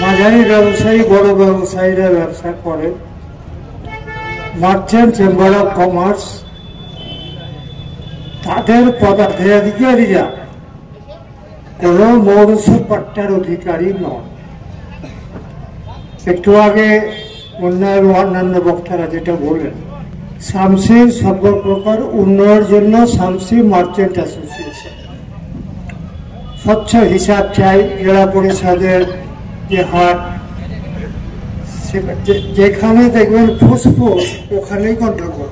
মাঝারি ব্যবসায়ী বড় ব্যবসায়ীরা ব্যবসা করেন। মার্চেন্ট চেম্বার অফ কমার্স তাদের পদাধিকারীরা কোন মৌরসপাট্টার অধিকারী নন। একটু আগে অন্যান্য বক্তারা যেটা বললেন, শামসির সর্বপ্রকার উন্নয়নের জন্য শামসি মার্চেন্ট অ্যাসোসিয়েশন স্বচ্ছ হিসাব চাই। জেলা পরিষদের যে হাট, যেখানে দেখবেন ফুসফুস ওখানেই গন্ডগোল।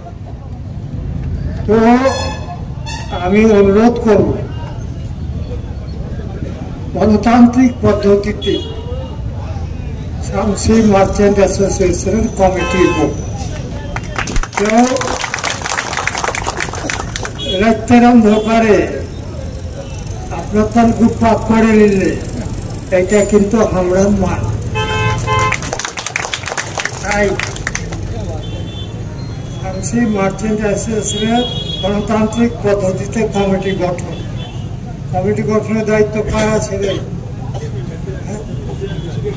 তো আমি অনুরোধ করব গণতান্ত্রিক পদ্ধতিতে শামসি মার্চেন্ট অ্যাসোসিয়েশনের কমিটি হোক। কেউ রাতের অন্ধকারে আপনার গুপাত করে নিলে এটা কিন্তু আমরা মান। তাই শামসি মার্চেন্ট অ্যাসোসিয়েশনের গণতান্ত্রিক পদ্ধতিতে কমিটি গঠনের দায়িত্ব কার আছে?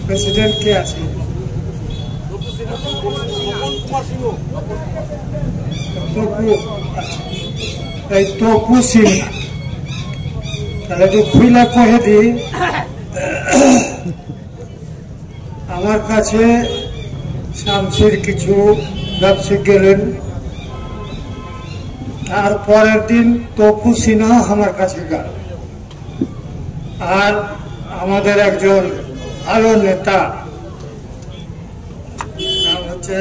প্রেসিডেন্ট কে আছে? তপু সিনহা। তাহলে একটু খুইলা কহে দিই, আমার কাছে শামসির কিছু ব্যবসায়িক গেলেন, তারপরের দিন তপু সিনহা আমার কাছে গেল। আর আমাদের একজন ভালো নেতা নাম হচ্ছে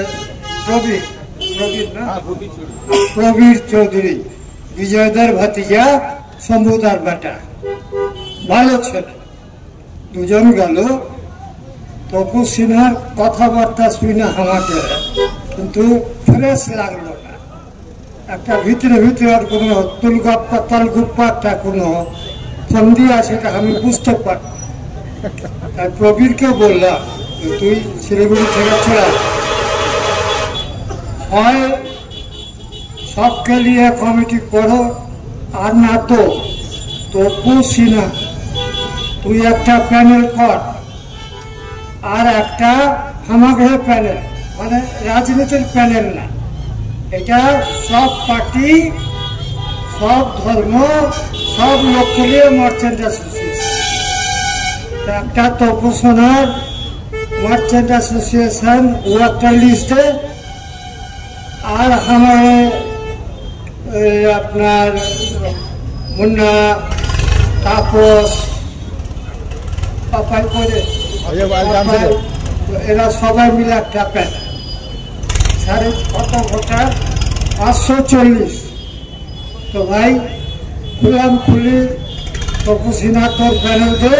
প্রবীর চৌধুরী, বিজয়দার ভাতিজা, শম্ভুদার বেটা, ভালো ছেলে। দুজন গেল। তপু সিনহার কথাবার্তা শুনে আমাকে কিন্তু ফ্রেশ লাগলো না। একটা ভিতরে আর কোনো তলগুপ্পা একটা কোনো ফন্দি আছে, এটা আমি বুঝতে পারি। তাই প্রবীরকে বললাম, তুই শিলিগুড়ি থেকে চলে হয় সবকে নিয়ে কমিটি করো, আর না তো তপু সিনহা তুই একটা প্যানেল কর, আর একটা হামাগড়ে প্যানেল, মানে রাজনীতির প্যানেল না, এটা সব পার্টি, সব ধর্ম, সব লোককে নিয়ে মার্চেন্ট অ্যাসোসিয়েশন। একটা তপু সিনহার মার্চেন্ট অ্যাসোসিয়েশন ও একটা লিস্টে, আর আমার আপনার মুন্না, তাপস, পাপাই করে এরা সবাই মিলে একটা প্যানেল। কত ভোটার? 540। তো ভাই খুলি তপু সিনহা তোর প্যানেল দে,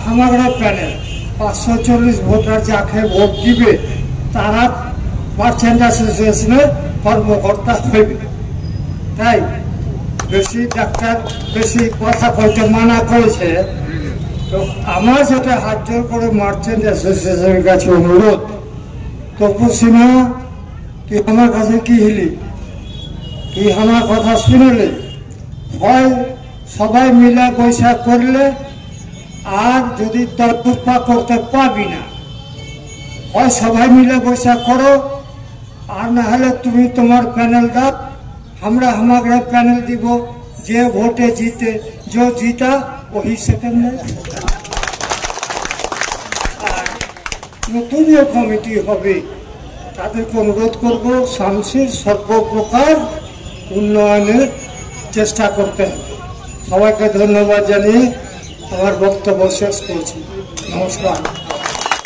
আমার প্যানেল 540 ভোটার যাকে ভোট দিবে তারা মার্চেন্ট অ্যাসোসিয়েশনের কর্মকর্তা হইবে। তাই বেশি কথা কইতে মানা করেছে। তো আমার যেটা হাত জোর করে মার্চেন্ট অ্যাসোসিয়েশনের কাছে অনুরোধ, তপু সিনহা তুই আমার কাছে কি হিলি? তুই আমার কথা শুনলে হয় সবাই মিলে পয়সা করলে, আর যদি তরফা করতে পারবি না হয় সবাই মিলে পয়সা করো, আর না হলে তুমি তোমার প্যানেল দাও, আমরা আমাদের প্যানেল দিব। যে ভোটে জিতে, যে জিতা ওই সেকেন্ড। আর নতুন যে কমিটি হবে তাদেরকে অনুরোধ করবো শামসির সর্বপ্রকার উন্নয়নের চেষ্টা করতে হবে। সবাইকে ধন্যবাদ জানিয়ে আমার বক্তব্য শেষ করছি। নমস্কার।